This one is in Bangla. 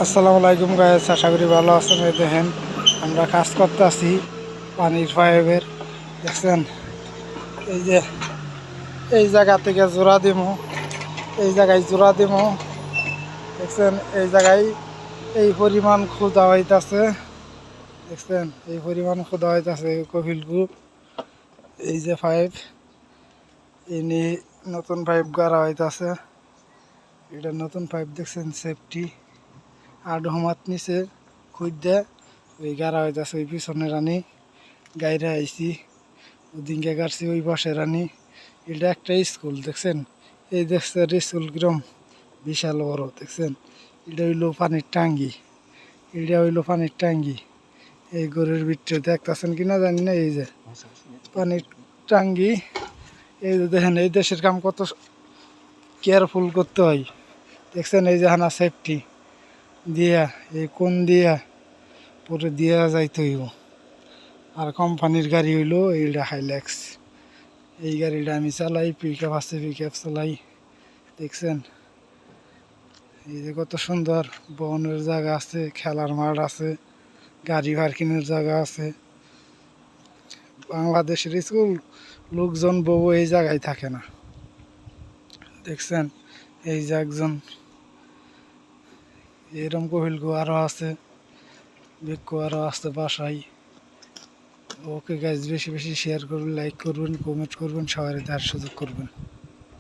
আসসালামু আলাইকুম গাইস, আশা করি ভালো আছেন। এই দেখেন আমরা কাজ করতে আছি পানির পাইপের। দেখছেন এই যে এই জায়গা থেকে জোড়া দিমু, এই জায়গায় জোড়া দিমু। দেখছেন এই জায়গায় এই পরিমাণ খোদা হইতাছে। দেখছেন এই পরিমাণ খোদা হইতাছে কপিল গ্রুপ। এই যে পাইপ ইনি নতুন পাইপ গাড়া হইতাছে। এটা নতুন পাইপ দেখছেন, সেফটি আর হমাত নিচে খুঁজে ওই গাড়া হইতাছে। ওই পিছনে রানি গাইরা আইসি, ওদিনকে গাড়ছি ওই পাশে রানি। এটা একটা স্কুল দেখছেন, এই দেখছেন স্কুল কিরম বিশাল বড়। দেখছেন এটা হইলো পানির টাঙ্গি, এটা হইলো পানির টাঙ্গি। এই গরুর ভিতরে দেখতেছেন কিনা জানি না। এই যে পানির টাঙ্গি, এই যে দেখেন এই দেশের কাম কত কেয়ারফুল করতে হয়। দেখছেন এই যে হানা সেফটি দিয়া, এই কোন দিয়া পরে দিয়া যাইতে হইব। আর কোম্পানির গাড়ি হইলো এইটা হাইল্যাক্স। এই গাড়িটা আমি চালাই, পিক আপ আছে, পিক আপ চালাই। দেখছেন এই যে কত সুন্দর বনের জায়গা আছে, খেলার মাঠ আছে, গাড়ি পার্কিংয়ের জায়গা আছে। বাংলাদেশের স্কুল লোকজন বউ এই জায়গায় থাকে না। দেখছেন এই যে একজন এরম কহিলগো আরো আছে, ভিক্ষু আরো আছে বাসায়। ওকে গাইজ, বেশি বেশি শেয়ার করবেন, লাইক করবেন, কমেন্ট করবেন, সবাই দেখার সুযোগ করবেন।